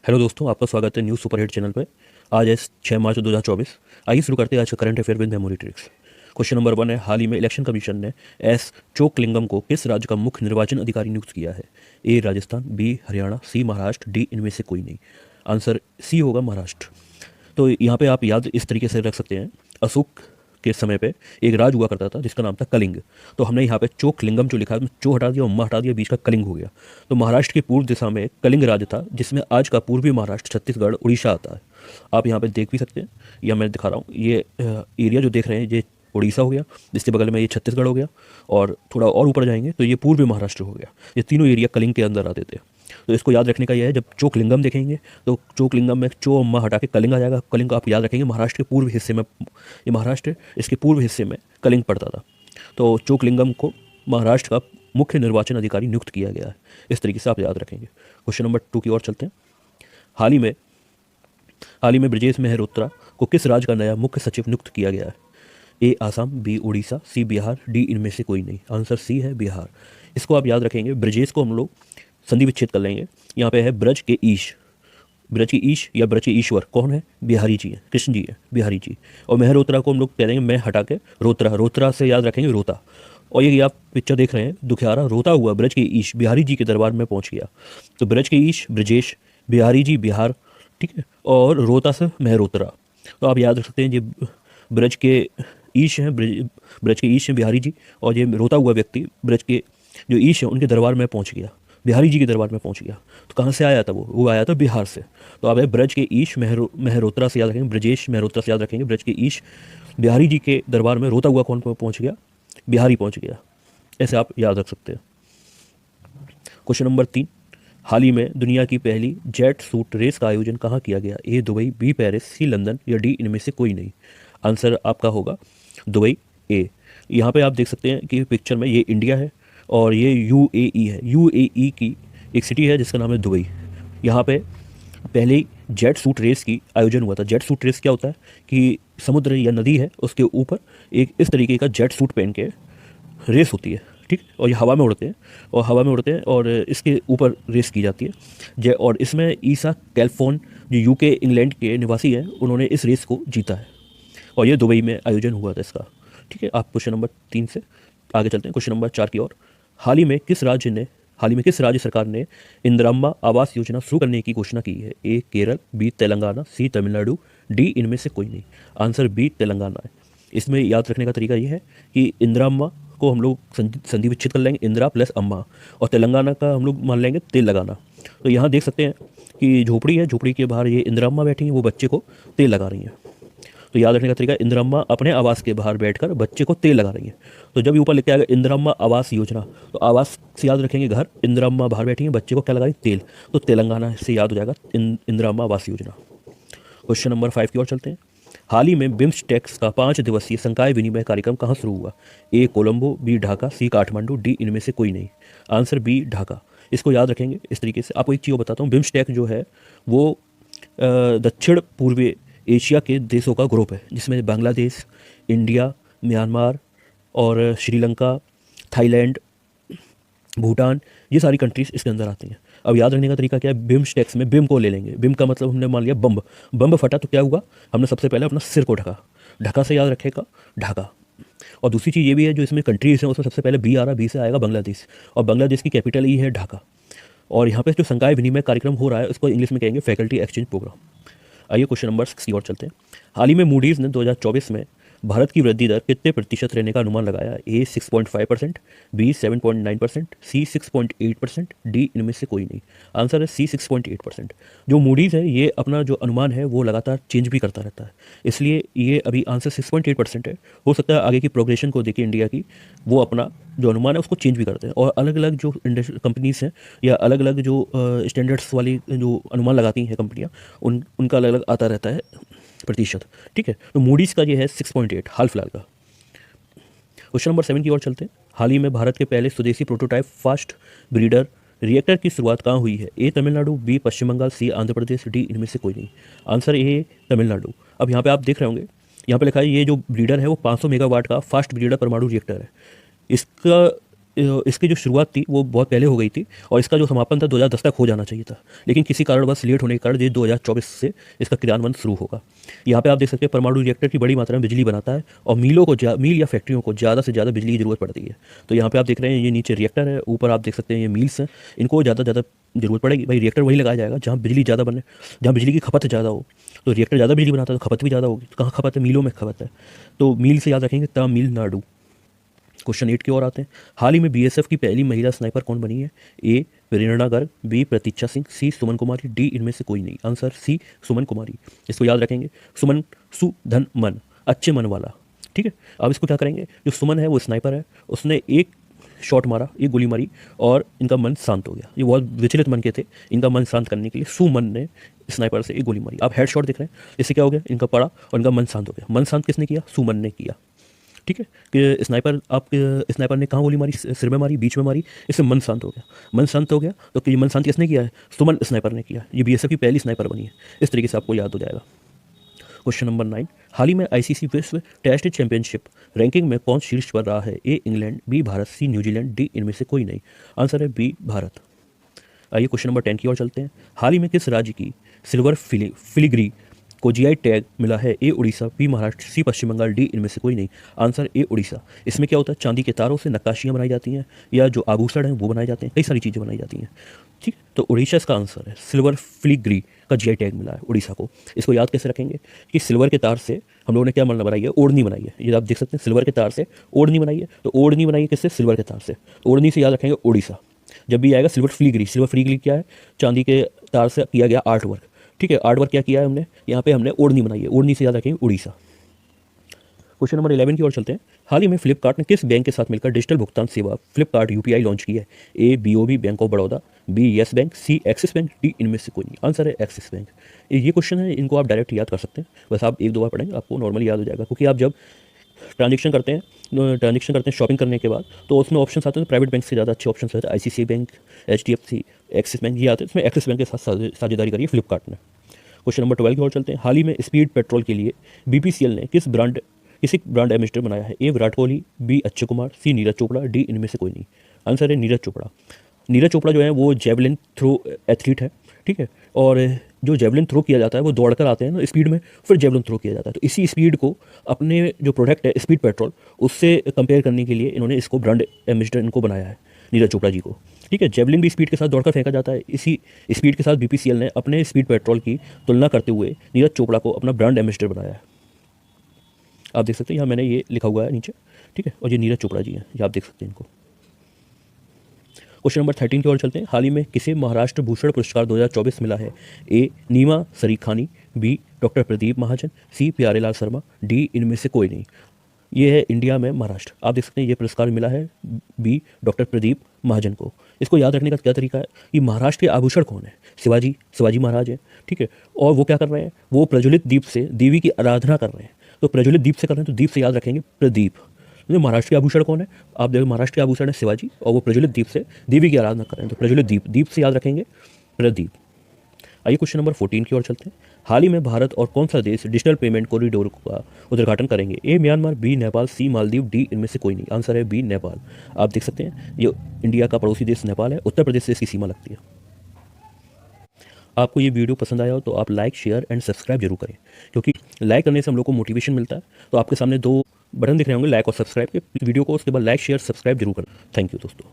Hello दोस्तों, आपका स्वागत है न्यूज़ सुपरहिट चैनल पर। आज है 6 मार्च 2024। आइए शुरू करते हैं आज का current affair with memory tricks. Question number 1 है, हाल ही में इलेक्शन कमीशन ने एस चोकलिंगम को किस राज्य का मुख्य निर्वाचन अधिकारी नियुक्त किया है? ए राजस्थान, बी हरियाणा, सी महाराष्ट्र, डी इनमें से कोई नहीं। आंसर सी होगा महाराष्ट्र। तो यहाँ पे आप याद इस तरीके से रख सकते हैं, अशोक के समय पे एक राज हुआ करता था जिसका नाम था कलिंग। तो हमने यहाँ पे चोकलिंगम जो लिखा है, चो हटा दिया, उम्मा हटा दिया, बीच का कलिंग हो गया। तो महाराष्ट्र की पूर्व दिशा में कलिंग राज्य था, जिसमें आज का पूर्वी महाराष्ट्र, छत्तीसगढ़, उड़ीसा आता है। आप यहाँ पे देख भी सकते हैं, या मैं दिखा रहा हूँ, ये एरिया जो देख रहे हैं ये उड़ीसा हो गया, जिसके बगल में ये छत्तीसगढ़ हो गया, और थोड़ा और ऊपर जाएंगे तो ये पूर्वी महाराष्ट्र हो गया। ये तीनों एरिया कलिंग के अंदर आते थे। तो इसको याद रखने का यह है, जब चोकलिंगम देखेंगे तो चोकलिंगम में चो अम्मा हटा के कलिंग आ जाएगा। कलिंग को आप याद रखेंगे महाराष्ट्र के पूर्व हिस्से में, ये महाराष्ट्र इसके पूर्व हिस्से में कलिंग पड़ता था। तो चोकलिंगम को महाराष्ट्र का मुख्य निर्वाचन अधिकारी नियुक्त किया गया है। इस तरीके से आप याद रखेंगे। क्वेश्चन नंबर 2 की ओर चलते हैं। हाल ही में ब्रजेश मेहरोत्रा को किस राज्य का नया मुख्य सचिव नियुक्त किया गया है? ए आसाम, बी उड़ीसा, सी बिहार, डी इनमें से कोई नहीं। आंसर सी है बिहार। इसको आप याद रखेंगे। ब्रजेश को हम लोग संधि विच्छेद कर लेंगे। यहाँ पे है ब्रज के ईश, ब्रज के ईश या ब्रज के ईश्वर कौन है? बिहारी जी है, कृष्ण जी है, बिहारी जी। और मेहरोत्रा को हम लोग कह देंगे मैं हटा के रोत्रा, रोत्रा से याद रखेंगे रोता। और ये आप पिक्चर देख रहे हैं, दुखियारा रोता हुआ ब्रज के ईश बिहारी जी के दरबार में पहुंच गया। तो ब्रज के ईश ब्रजेश, बिहारी जी बिहार, ठीक है, और रोता से मेहरोत्रा। तो आप याद रख सकते हैं, ये ब्रज के ईश हैं, ब्रज के ईश हैं बिहारी जी, और ये रोता हुआ व्यक्ति ब्रज के जो ईश है उनके दरबार में पहुंच गया, बिहारी जी के दरबार में पहुंच गया। तो कहाँ से आया था वो आया था बिहार से। तो आप ब्रज के ईश मेहरोत्रा से याद रखेंगे, ब्रजेश मेहरोत्रा से याद रखेंगे, ब्रज के ईश बिहारी जी के दरबार में रोता हुआ कौन पहुंच गया? बिहारी पहुंच गया। ऐसे आप याद रख सकते हैं। क्वेश्चन नंबर 3, हाल ही में दुनिया की पहली जेट सूट रेस का आयोजन कहाँ किया गया? ए दुबई, बी पेरिस, सी लंदन, या डी इनमें से कोई नहीं। आंसर आपका होगा दुबई, ए। यहाँ पे आप देख सकते हैं कि पिक्चर में ये इंडिया है और ये यूएई है। यूएई की एक सिटी है जिसका नाम है दुबई। यहाँ पे पहले जेट सूट रेस की आयोजन हुआ था। जेट सूट रेस क्या होता है कि समुद्र या नदी है, उसके ऊपर एक इस तरीके का जेट सूट पहन के रेस होती है, ठीक। और ये हवा में उड़ते हैं और इसके ऊपर रेस की जाती है। और इसमें ईसा कैल्फोन जो यूके इंग्लैंड के निवासी हैं, उन्होंने इस रेस को जीता है और ये दुबई में आयोजन हुआ था इसका, ठीक है। आप क्वेश्चन नंबर 3 से आगे चलते हैं क्वेश्चन नंबर 4 की ओर। हाल ही में किस राज्य सरकार ने इंदिराम्मा आवास योजना शुरू करने की घोषणा की है? ए केरल, बी तेलंगाना, सी तमिलनाडु, डी इनमें से कोई नहीं। आंसर बी तेलंगाना है। इसमें याद रखने का तरीका ये है कि इंदिराम्मा को हम लोग संधि विच्छेद कर लेंगे, इंदिरा प्लस अम्मा, और तेलंगाना का हम लोग मान लेंगे तेल लगाना। तो यहाँ देख सकते हैं कि झोपड़ी है, झोपड़ी के बाहर ये इंदिराम्मा बैठी हैं, वो बच्चे को तेल लगा रही हैं। तो याद रखने का तरीका, इंदिराम्मा अपने आवास के बाहर बैठकर बच्चे को तेल लगा रही है। तो जब ऊपर लिख के आएगा इंदिराम्मा आवास योजना, तो आवास से याद रखेंगे घर, इंदिराम्मा बाहर बैठी है, बच्चे को क्या लगा रही? तेल। तो तेलंगाना से याद हो जाएगा इंदिराम्मा आवास योजना। क्वेश्चन नंबर 5 की ओर चलते हैं। हाल ही में बिम्स्टेक्स का 5 दिवसीय संकाय विनिमय कार्यक्रम कहाँ शुरू हुआ? A Colombo, B Dhaka, C Kathmandu, D इनमें से कोई नहीं। Answer B Dhaka. इसको याद रखेंगे इस तरीके से। आपको एक चीज़ बताता हूँ, बिम्स्टेक जो है वो दक्षिण पूर्वी एशिया के देशों का ग्रुप है, जिसमें बांग्लादेश, इंडिया, म्यांमार और श्रीलंका, थाईलैंड, भूटान, ये सारी कंट्रीज इसके अंदर आती हैं। अब याद रखने का तरीका क्या है? बिम्स्टेक्स में बिम को ले लेंगे। बिम का मतलब हमने मान लिया बम्ब। बम्ब फटा तो क्या हुआ? हमने सबसे पहले अपना सिर को ढका, ढका से याद रखेगा ढाका। और दूसरी चीज़ ये भी है, जो इसमें कंट्रीज हैं उसमें सबसे पहले बी आ रहा, बी से आएगा बांग्लादेश, और बांग्लादेश की कैपिटल ही है ढाका। और यहाँ पे जो संकाय विनिमय कार्यक्रम हो रहा है उसको इंग्लिश में कहेंगे फैकल्टी एक्सचेंज प्रोग्राम। आइए क्वेश्चन नंबर 6 की ओर चलते हैं। हाल ही में मूडीज़ ने 2024 में भारत की वृद्धि दर कितने प्रतिशत रहने का अनुमान लगाया? ए 6.5%, बी 7.9%, सी 6.8%, डी इनमें से कोई नहीं। आंसर है सी 6.8%। जो मूडीज़ है ये अपना जो अनुमान है वो लगातार चेंज भी करता रहता है, इसलिए ये अभी आंसर 6.8% है। हो सकता है आगे की प्रोग्रेशन को देखिए इंडिया की, वो अपना जो अनुमान है उसको चेंज भी करते हैं। और अलग अलग जो कंपनीज हैं या अलग अलग जो स्टैंडर्ड्स वाली जो अनुमान लगाती हैं कंपनियाँ, उनका अलग अलग आता रहता है प्रतिशत, ठीक है। तो मूडीज़ का ये है 6.8 हाल फिलहाल का। क्वेश्चन नंबर 7 की ओर चलते हैं। हाल ही में भारत के पहले स्वदेशी प्रोटोटाइप फास्ट ब्रीडर रिएक्टर की शुरुआत कहाँ हुई है? ए तमिलनाडु, बी पश्चिम बंगाल, सी आंध्र प्रदेश, डी इनमें से कोई नहीं। Answer A Tamil Nadu. अब यहाँ पे आप देख रहे होंगे, यहाँ पे लिखा है ये जो ब्रीडर है वो 500 मेगावाट का फास्ट ब्रीडर परमाणु रिएक्टर है। इसकी जो शुरुआत थी वो बहुत पहले हो गई थी और इसका जो समापन था 2010 तक हो जाना चाहिए था, लेकिन किसी कारणवश लेट होने के कारण ये 2024 से इसका क्रियान्वयन शुरू होगा। यहाँ पे आप देख सकते हैं परमाणु रिएक्टर की बड़ी मात्रा में बिजली बनाता है और मील या फैक्ट्रियों को ज़्यादा से ज़्यादा बिजली की जरूरत पड़ती है। तो यहाँ पे आप देख रहे हैं ये नीचे रिएक्टर है, ऊपर आप देख सकते हैं ये मील्स हैं, इनको ज़्यादा ज़्यादा जरूरत पड़ेगी। भाई रिएक्टर वही लगाया जाएगा जहाँ बिजली ज़्यादा बने, जहाँ बिजली की खपत ज़्यादा हो। तो रिएक्टर ज़्यादा बिजली बनाता है तो खपत भी ज़्यादा होगी। तो कहाँ खपत है? मीलों में खपत है। तो मील से याद रखेंगे तमिलनाडु। क्वेश्चन 8 की ओर आते हैं। हाल ही में बीएसएफ की पहली महिला स्नाइपर कौन बनी है? ए प्रेरणा गर्ग, बी प्रतीक्षा सिंह, सी सुमन कुमारी, डी इनमें से कोई नहीं। आंसर सी सुमन कुमारी। इसको याद रखेंगे, सुमन सुधन मन, अच्छे मन वाला। ठीक है, अब इसको क्या करेंगे, जो सुमन है वो स्नाइपर है, उसने एक शॉट मारा, एक गोली मारी और इनका मन शांत हो गया। ये बहुत विचलित मन के थे, इनका मन शांत करने के लिए सुमन ने स्नाइपर से एक गोली मारी। आप हेड शॉट देख रहे हैं, इससे क्या हो गया, इनका पड़ा और इनका मन शांत हो गया। मन शांत किसने किया? सुमन ने किया। ठीक है, कि स्नाइपर ने कहाँ गोली मारी? सिर में मारी, बीच में मारी, इससे मन शांत हो गया। मन शांत हो गया तो ये मन शांत किसने किया है? सुमन स्नाइपर ने किया। ये बीएसएफ की पहली स्नाइपर बनी है। इस तरीके से आपको याद हो जाएगा। Question number 9। हाल ही में आईसीसी विश्व टेस्ट चैंपियनशिप रैंकिंग में कौन शीर्ष पर रहा है? A England, B Bharat, C New Zealand, D इनमें से कोई नहीं। आंसर है बी भारत। आइए क्वेश्चन नंबर 10 की ओर चलते हैं। हाल ही में किस राज्य की सिल्वर फिलिग्री को जीआई टैग मिला है? ए उड़ीसा, बी महाराष्ट्र, सी पश्चिम बंगाल, डी इनमें से कोई नहीं। Answer A Orissa. इसमें क्या होता है, चांदी के तारों से नक्काशियाँ बनाई जाती हैं या जो आभूषण हैं वो बनाए जाते हैं, कई सारी चीज़ें बनाई जाती हैं। ठीक, तो उड़ीसा इसका आंसर है। सिल्वर फिलिग्री का जीआई टैग मिला है उड़ीसा को। इसको याद कैसे रखेंगे कि सिल्वर के तार से हम लोगों ने क्या बनाई है? ओढ़नी बनाई है। ये आप देख सकते हैं, सिल्वर के तार से ओढ़नी बनाई है। तो ओढ़नी बनाई है किससे? सिल्वर के तार से। तो ओढ़नी से याद रखेंगे उड़ीसा। जब भी आएगा सिल्वर फिलिग्री, सिल्वर फिलिग्री क्या है? चांदी के तार से किया गया आर्ट वर्क। ठीक है, आर्ट वर्क क्या किया है हमने? यहाँ पे हमने ओढ़नी बनाई है। ओढ़नी से याद रखेंगे उड़ीसा। क्वेश्चन नंबर 11 की ओर चलते हैं। हाल ही में फ्लिपकार्ट ने किस बैंक के साथ मिलकर डिजिटल भुगतान सेवा फ्लिपकार्ट यूपीआई लॉन्च की है? A BOB Bank of Baroda, B Yes Bank, C Axis Bank, D इनमें से कोई नहीं। आंसर है एक्सिस बैंक। ये क्वेश्चन है, इनको आप डायरेक्ट याद कर सकते हैं, बस आप एक दो बार पढ़ेंगे आपको नॉर्मली याद हो जाएगा। क्योंकि आप जब ट्रांजेक्शन करते हैं शॉपिंग करने के बाद, तो उसमें ऑप्शन आते हैं प्राइवेट बैंक से ज़्यादा अच्छे ऑप्शन आते हैं। ICICI bank, HDFC, axis bank, ये आते हैं। इसमें एक्सिस बैंक के साथ साझेदारी करी है फ्लिपकार्ट ने। क्वेश्चन नंबर 12 की ओर चलते हैं। हाल ही में स्पीड पेट्रोल के लिए बीपीसीएल ने किसी ब्रांड एम्बेसडर बनाया है? ए विराट कोहली, बी अक्षय कुमार, सी नीरज चोपड़ा, डी इनमें से कोई नहीं। आंसर है नीरज चोपड़ा। नीरज चोपड़ा जो है वो जेवलिन थ्रो एथलीट है। ठीक है, और जो जेवलिन थ्रो किया जाता है वो दौड़कर आते हैं ना स्पीड में, फिर जेवलिन थ्रो किया जाता है। तो इसी स्पीड को अपने जो प्रोडक्ट है स्पीड पेट्रोल, उससे कंपेयर करने के लिए इन्होंने इसको ब्रांड एम्बेसडर इनको बनाया है, नीरज चोपड़ा जी को। ठीक है, जेवलिन भी स्पीड के साथ दौड़कर फेंका जाता है। इसी स्पीड के साथ बीपीसीएल ने अपने स्पीड पेट्रोल की तुलना करते हुए नीरज चोपड़ा को अपना ब्रांड एम्बेसडर बनाया है। आप देख सकते हैं, यहाँ मैंने ये लिखा हुआ है नीचे। ठीक है, और ये नीरज चोपड़ा जी हैं, ये आप देख सकते हैं इनको। क्वेश्चन नंबर 13 की ओर चलते हैं। हाल ही में किसे महाराष्ट्र भूषण पुरस्कार 2024 मिला है? ए नीमा सरीखानी, बी डॉक्टर प्रदीप महाजन, सी प्यारेलाल शर्मा, डी इनमें से कोई नहीं। ये है इंडिया में महाराष्ट्र। आप देख सकते हैं ये पुरस्कार मिला है बी डॉक्टर प्रदीप महाजन को। इसको याद रखने का क्या तरीका है कि महाराष्ट्र के आभूषण कौन है? शिवाजी महाराज हैं। ठीक है, और वो क्या कर रहे हैं? वो प्रज्वलित दीप से देवी की आराधना कर रहे हैं। तो प्रज्वलित दीप से कर रहे हैं तो दीप से याद रखेंगे प्रदीप। तो महाराष्ट्र के आभूषण कौन है? आप देखो, महाराष्ट्र के आभूषण है शिवाजी, और वो प्रज्वलित दीप से देवी की आराधना कर रहे हैं। तो प्रज्वलित दीप से याद रखेंगे प्रदीप। आइए क्वेश्चन नंबर 14 की ओर चलते हैं। हाल ही में भारत और कौन सा देश डिजिटल पेमेंट कॉरिडोर का उद्घाटन करेंगे? ए म्यांमार, बी नेपाल, सी मालदीव, डी इनमें से कोई नहीं। आंसर है बी नेपाल। आप देख सकते हैं ये इंडिया का पड़ोसी देश नेपाल है, उत्तर प्रदेश से इसकी सीमा लगती है। आपको ये वीडियो पसंद आया हो तो आप लाइक, शेयर एंड सब्सक्राइब जरूर करें, क्योंकि लाइक करने से हम लोग को मोटिवेशन मिलता है। तो आपके सामने दो बटन दिख रहे होंगे लाइक और सब्सक्राइब के, वीडियो को उसके बाद लाइक, शेयर, सब्सक्राइब जरूर करें। थैंक यू दोस्तों।